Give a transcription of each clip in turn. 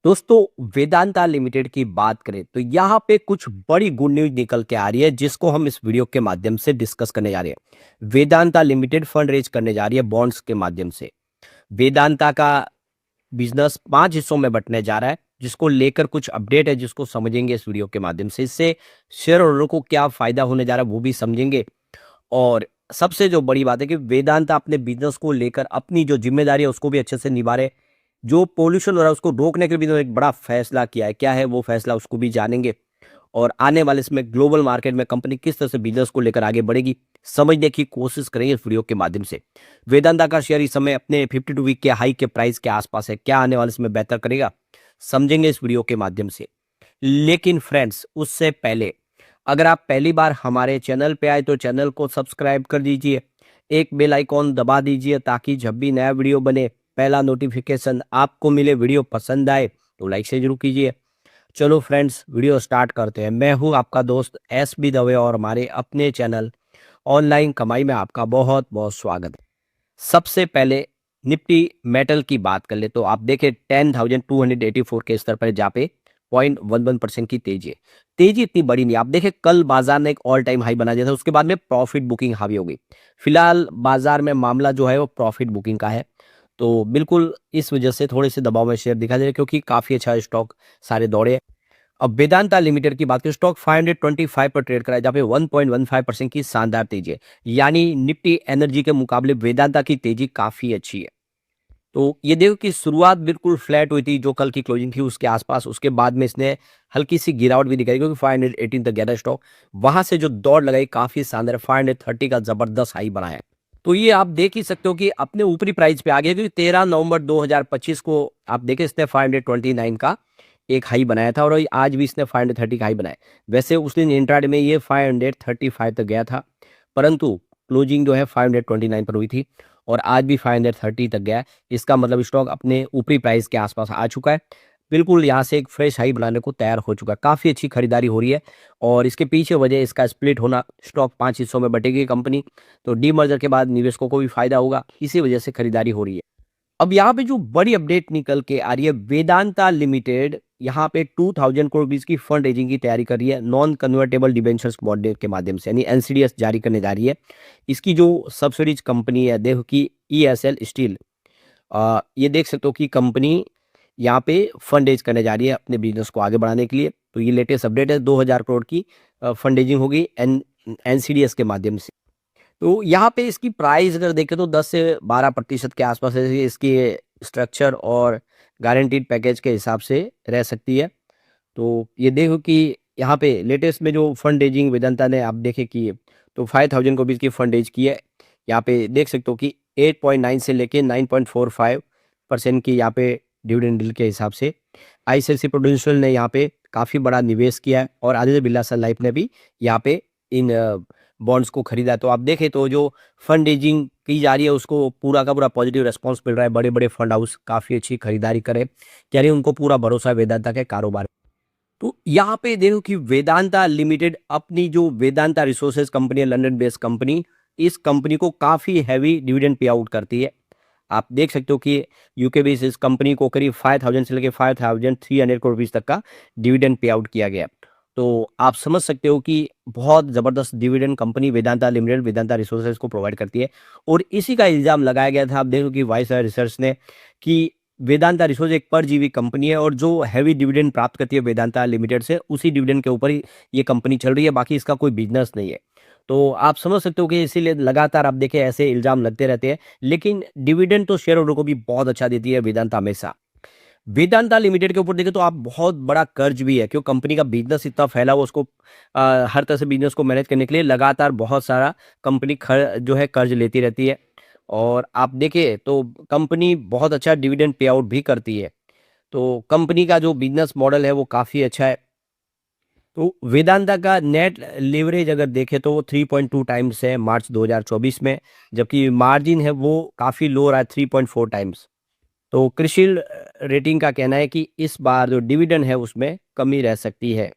दोस्तों, वेदांता लिमिटेड की बात करें तो यहाँ पे कुछ बड़ी गुड न्यूज निकल के आ रही है जिसको हम इस वीडियो के माध्यम से डिस्कस करने जा रहे हैं। वेदांता लिमिटेड फंड रेज करने जा रही है बॉन्ड्स के माध्यम से। वेदांता का बिजनेस 5 हिस्सों में बंटने जा रहा है, जिसको लेकर कुछ अपडेट है जिसको समझेंगे इस वीडियो के माध्यम से। इससे शेयर होल्डर को क्या फायदा होने जा रहा है वो भी समझेंगे। और सबसे जो बड़ी बात है कि वेदांता अपने बिजनेस को लेकर अपनी जो जिम्मेदारी है उसको भी अच्छे से निभा रहे। जो पोल्यूशन हो रहा है उसको रोकने के लिए भी एक बड़ा फैसला किया है। क्या है वो फैसला, उसको भी जानेंगे। और आने वाले इसमें ग्लोबल मार्केट में कंपनी किस तरह से बिजनेस को लेकर आगे बढ़ेगी, समझने की कोशिश करेंगे इस वीडियो के माध्यम से। वेदांता का शेयर इस समय अपने 52 वीक के हाई के प्राइस के आसपास है। क्या आने वाले इसमें बेहतर करेगा, समझेंगे इस वीडियो के माध्यम से। लेकिन फ्रेंड्स, उससे पहले अगर आप पहली बार हमारे चैनल पे आए तो चैनल को सब्सक्राइब कर दीजिए, एक बेल आइकॉन दबा दीजिए ताकि जब भी नया वीडियो बने पहला नोटिफिकेशन आपको मिले। वीडियो पसंद आए तो लाइक से जरूर कीजिए। चलो फ्रेंड्स, वीडियो स्टार्ट करते हैं। मैं हूं आपका दोस्त SB दवे और हमारे अपने चैनल ऑनलाइन कमाई में आपका बहुत बहुत स्वागत है। सबसे पहले निफ्टी मेटल की बात कर ले तो आप देखें 10,284 के स्तर पर जहाँ पे 0.11% की तेजी है। तेजी इतनी बड़ी नहीं। आप देखें कल बाजार ने एक ऑल टाइम हाई बना दिया था, उसके बाद में प्रॉफिट बुकिंग हावी हो गई। फिलहाल बाजार में मामला जो है वो प्रॉफिट बुकिंग का है, तो बिल्कुल इस वजह से थोड़े से दबाव में शेयर दिखा दे रहे क्योंकि काफी अच्छा स्टॉक सारे दौड़े। अब वेदांता लिमिटेड की बात करें, स्टॉक 525 पर ट्रेड करा है जहाँ पे 1.15% की शानदार तेजी है। यानी निफ्टी एनर्जी के मुकाबले वेदांता की तेजी काफी अच्छी है। तो ये देखो कि शुरुआत बिल्कुल फ्लैट हुई थी, जो कल की क्लोजिंग थी उसके आसपास। उसके बाद में इसने हल्की सी गिरावट भी दिखाई क्योंकि 518 तक गया था स्टॉक। वहां से जो दौड़ लगाई काफी शानदार, 530 का जबरदस्त हाई बनाया। तो ये आप देख ही सकते हो कि अपने ऊपरी प्राइस पे आ गया क्योंकि 13 नवंबर 2025 को आप देखें इसने 529 का एक हाई बनाया था और आज भी इसने 530 का हाई बनाया। वैसे उस दिन इंट्राडे में ये 535 तक गया था, परंतु क्लोजिंग जो है 529 पर हुई थी और आज भी 530 तक गया है। इसका मतलब स्टॉक अपने ऊपरी प्राइस के आसपास आ चुका है। बिल्कुल यहाँ से एक फ्रेश हाई बनाने को तैयार हो चुका है। काफ़ी अच्छी खरीदारी हो रही है और इसके पीछे वजह इसका स्प्लिट होना। स्टॉक 5 हिस्सों में बटेगी कंपनी, तो डीमर्जर के बाद निवेशकों को भी फायदा होगा, इसी वजह से खरीदारी हो रही है। अब यहाँ पे जो बड़ी अपडेट निकल के आ रही है, वेदांता लिमिटेड यहाँ पे 2000 करोड़ रुपीज की फंड रेजिंग की तैयारी कर रही है नॉन कन्वर्टेबल डिबेंचर्स बॉन्ड के माध्यम से, यानी NCDS जारी करने जा रही है। इसकी जो सब्सिडीज कंपनी है देखो कि ESL स्टील, ये देख सकते हो कि कंपनी यहाँ पे फंड रेज करने जा रही है अपने बिजनेस को आगे बढ़ाने के लिए। तो ये लेटेस्ट अपडेट है, 2000 करोड़ की फंड रेजिंग होगी NCDS के माध्यम से। तो यहाँ पे इसकी प्राइस अगर देखें तो 10 से 12% के आसपास है। इसकी स्ट्रक्चर और गारंटीड पैकेज के हिसाब से रह सकती है। तो ये देखो कि यहाँ पे लेटेस्ट में जो फंड रेजिंग वेदांता ने आप देखे की है तो 5000 को भी इसकी फंड रेज की है। यहाँ पे देख सकते हो कि 8.9 से लेके 9.45% की यहाँ पे डिविडेंड डील के हिसाब से ICICI प्रूडेंशियल ने यहाँ पे काफ़ी बड़ा निवेश किया है और आदित्य बिरला सन लाइफ ने भी यहाँ पे इन बॉन्ड्स को खरीदा है। तो आप देखें तो जो फंड रेजिंग की जा रही है उसको पूरा का पूरा पॉजिटिव रेस्पॉन्स मिल रहा है। बड़े बड़े फंड हाउस काफ़ी अच्छी खरीदारी करें, यानी उनको पूरा भरोसा है वेदांता के कारोबार। तो यहाँ पे देखो कि वेदांता लिमिटेड अपनी जो वेदांता रिसोर्सेज कंपनी है, लंदन बेस्ड कंपनी, इस कंपनी को काफ़ी हैवी डिविडेंड पे आउट करती है। आप देख सकते हो कि यूके बेस्ड इस कंपनी को करीब 5000 से लेकर 5300 करोड़ रुपीज तक का डिविडेंड पे आउट किया गया। तो आप समझ सकते हो कि बहुत ज़बरदस्त dividend company Vedanta limited Vedanta resources को प्रोवाइड करती है। और इसी का इल्ज़ाम लगाया गया था, आप देखो कि वाइस रिसर्च ने, कि वेदांता रिसोर्स एक परजीवी कंपनी है और जो हैवी डिविडेंड प्राप्त करती है वेदांता लिमिटेड से, उसी डिविडेंड के ऊपर ही ये कंपनी चल रही है, बाकी इसका कोई बिजनेस नहीं है। तो आप समझ सकते हो कि इसीलिए लगातार आप देखें ऐसे इल्जाम लगते रहते हैं, लेकिन डिविडेंड तो शेयर होल्डर को भी बहुत अच्छा देती है वेदांता हमेशा। वेदांता लिमिटेड के ऊपर देखें तो आप बहुत बड़ा कर्ज भी है, क्योंकि कंपनी का बिजनेस इतना फैला हुआ, उसको हर तरह से बिजनेस को मैनेज करने के लिए लगातार बहुत सारा कंपनी जो है कर्ज लेती रहती है। और आप देखें तो कंपनी बहुत अच्छा डिविडेंड पे आउट भी करती है। तो कंपनी का जो बिजनेस मॉडल है वो काफ़ी अच्छा है। तो वेदांता का नेट लीवरेज अगर देखें तो वो 3.2 टाइम्स है मार्च 2024 में, जबकि मार्जिन है वो काफ़ी लो रहा है 3.4 टाइम्स। तो क्रिशिल रेटिंग का कहना है कि इस बार जो डिविडेंड है उसमें कमी रह सकती है।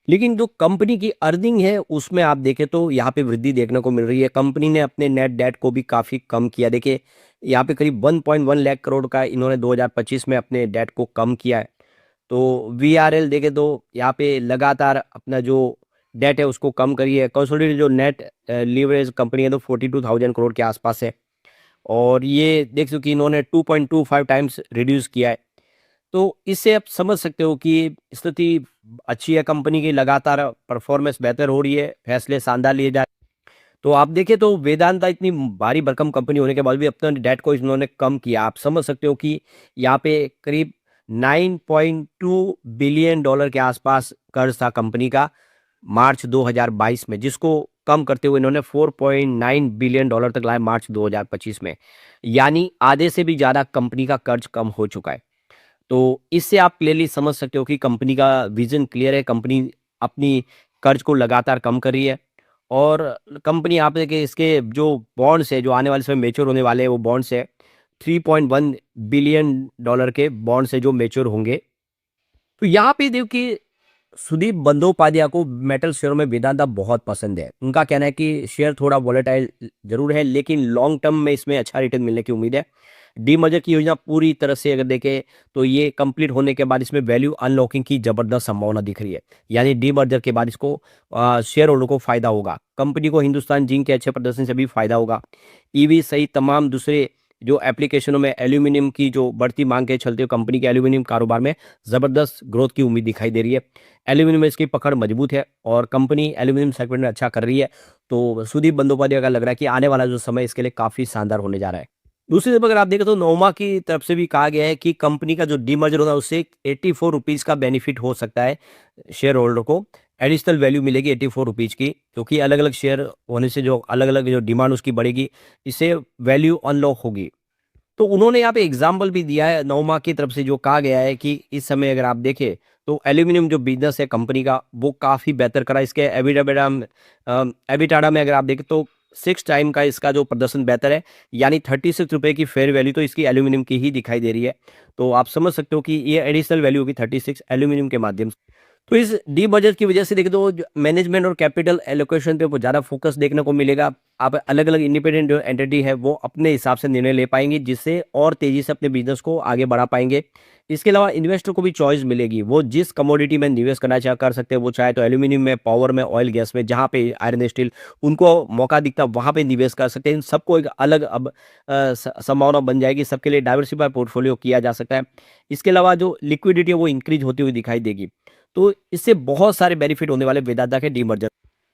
लेकिन जो कंपनी की अर्निंग है उसमें आप देखें तो यहाँ पे वृद्धि देखने को मिल रही है। कंपनी ने अपने नेट डेट को भी काफ़ी कम किया। देखिए यहाँ पे करीब 1.1 लाख करोड़ का इन्होंने 2025 में अपने डेट को कम किया है। तो वीआरएल देखें तो यहाँ पे लगातार अपना जो डेट है उसको कम करी है। कंसोलिडेटेड जो नेट लीवरेज कंपनी है तो 42,000 करोड़ के आसपास है, और ये देख सकते हो कि इन्होंने 2.25 टाइम्स रिड्यूस किया है। तो इससे आप समझ सकते हो कि स्थिति अच्छी है, कंपनी की लगातार परफॉर्मेंस बेहतर हो रही है, फैसले शानदार लिए जा रहे हैं। तो आप देखें तो वेदांता इतनी भारी भरकम कंपनी होने के बाद भी अपना डेट को इन्होंने कम किया। आप समझ सकते हो कि यहाँ पे करीब 9.2 बिलियन डॉलर के आसपास कर्ज था कंपनी का मार्च 2022 में, जिसको कम करते हुए इन्होंने 4.9 बिलियन डॉलर तक लाया मार्च 2025 में। यानी आधे से भी ज़्यादा कंपनी का कर्ज कम हो चुका है। तो इससे आप क्लियरली समझ सकते हो कि कंपनी का विजन क्लियर है, कंपनी अपनी कर्ज को लगातार कम कर रही है, और कंपनी यहाँ पे कि इसके जो बॉन्ड्स है जो आने वाले समय मैच्योर होने वाले हैं वो बॉन्ड्स है 3.1 बिलियन डॉलर के बॉन्ड्स है जो मैच्योर होंगे। तो यहाँ पे देखिए सुदीप बंदोपाध्याय को मेटल शेयरों में वेदांता बहुत पसंद है। उनका कहना है कि शेयर थोड़ा वॉलेटाइल जरूर है लेकिन लॉन्ग टर्म में इसमें अच्छा रिटर्न मिलने की उम्मीद है। डीमर्जर की योजना पूरी तरह से अगर देखें तो ये कंप्लीट होने के बाद इसमें वैल्यू अनलॉकिंग की जबरदस्त संभावना दिख रही है। यानी डीमर्जर के बाद इसको शेयर होल्डर को फायदा होगा, कंपनी को हिंदुस्तान जिंक के अच्छे प्रदर्शन से भी फायदा होगा। ईवी सहित तमाम दूसरे जो एप्लीकेशनों में एल्यूमिनियम की जो बढ़ती मांग के चलते कंपनी के एल्यूमिनियम कारोबार में जबरदस्त ग्रोथ की उम्मीद दिखाई दे रही है। एल्यूमिनियम में इसकी पकड़ मजबूत है और कंपनी एल्यूमिनियम सेगमेंट में अच्छा कर रही है। तो सुदीप बंदोपाध्याय का लग रहा है कि आने वाला जो समय इसके लिए काफी शानदार होने जा रहा है। दूसरी तरफ अगर आप देखें तो नोमा की तरफ से भी कहा गया है कि कंपनी का जो डीमर्जर होगा उससे 84 रुपीज़ का बेनिफिट हो सकता है शेयर होल्डर को। एडिशनल वैल्यू मिलेगी 84 रुपीज़ की, क्योंकि अलग अलग शेयर होने से जो अलग अलग जो डिमांड उसकी बढ़ेगी, इससे वैल्यू अनलॉक होगी। तो उन्होंने यहाँ पे एग्जाम्पल भी दिया है नोमा की तरफ से, जो कहा गया है कि इस समय अगर आप देखें तो एल्यूमिनियम जो बिजनेस है कंपनी का वो काफ़ी बेहतर करा। इसके एबिटाडा में अगर आप देखें तो 6 टाइम का इसका जो प्रदर्शन बेहतर है, यानी 36 रुपये की फेयर वैल्यू तो इसकी एल्यूमिनियम की ही दिखाई दे रही है। तो आप समझ सकते हो कि ये एडिशनल वैल्यू होगी 36 एल्यूमिनियम के माध्यम से। तो इस डी बजट की वजह से देखें तो मैनेजमेंट और कैपिटल एलोकेशन पे ज़्यादा फोकस देखने को मिलेगा। आप अलग अलग इंडिपेंडेंट जो एंटिटी है वो अपने हिसाब से निर्णय ले पाएंगे, जिससे और तेजी से अपने बिजनेस को आगे बढ़ा पाएंगे। इसके अलावा इन्वेस्टर को भी चॉइस मिलेगी, वो जिस कमोडिटी में निवेश करना चाह कर सकते हैं। वो चाहे तो एल्यूमिनियम में, पावर में, ऑयल गैस में, जहाँ पे आयरन स्टील उनको मौका दिखता वहाँ पे निवेश कर सकते हैं। इन सबको एक अलग अब संभावना बन जाएगी, सबके लिए डाइवर्सिफाई पोर्टफोलियो किया जा सकता है। इसके अलावा जो लिक्विडिटी है वो इंक्रीज होती हुई दिखाई देगी। तो इससे बहुत सारे बेनिफिट होने वाले वेदांता के डीमर्जर।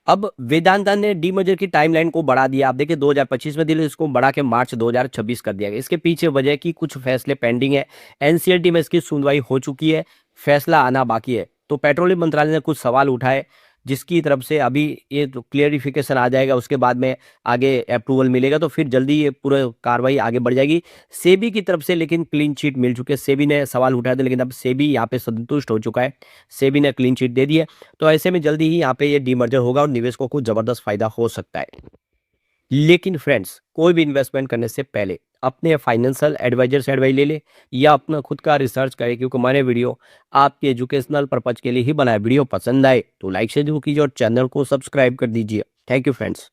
अब वेदांता ने डीमर्जर की टाइमलाइन को बढ़ा दिया। आप देखिए 2025 में दिल्ली इसको बढ़ा के मार्च 2026 कर दिया गया। इसके पीछे वजह की कुछ फैसले पेंडिंग है। एनसीएलटी में इसकी सुनवाई हो चुकी है, फैसला आना बाकी है। तो पेट्रोलियम मंत्रालय ने कुछ सवाल उठाए, जिसकी तरफ से अभी ये तो क्लियरिफिकेशन आ जाएगा, उसके बाद में आगे अप्रूवल मिलेगा तो फिर जल्दी ये पूरा कार्रवाई आगे बढ़ जाएगी। सेबी की तरफ से लेकिन क्लीन चिट मिल चुके हैं। सेबी ने सवाल उठाए थे लेकिन अब सेबी यहाँ पे संतुष्ट हो चुका है, सेबी ने क्लीन चिट दे दी है। तो ऐसे में जल्दी ही यहाँ पे ये डीमर्जर होगा और निवेशकों को जबरदस्त फायदा हो सकता है। लेकिन फ्रेंड्स, कोई भी इन्वेस्टमेंट करने से पहले अपने फाइनेंशियल एडवाइजर से एडवाइस ले ले या अपना खुद का रिसर्च करें, क्योंकि हमारे वीडियो आपके एजुकेशनल पर्पज के लिए ही बनाए। वीडियो पसंद आए तो लाइक से जरूर कीजिए और चैनल को सब्सक्राइब कर दीजिए। Thank you friends.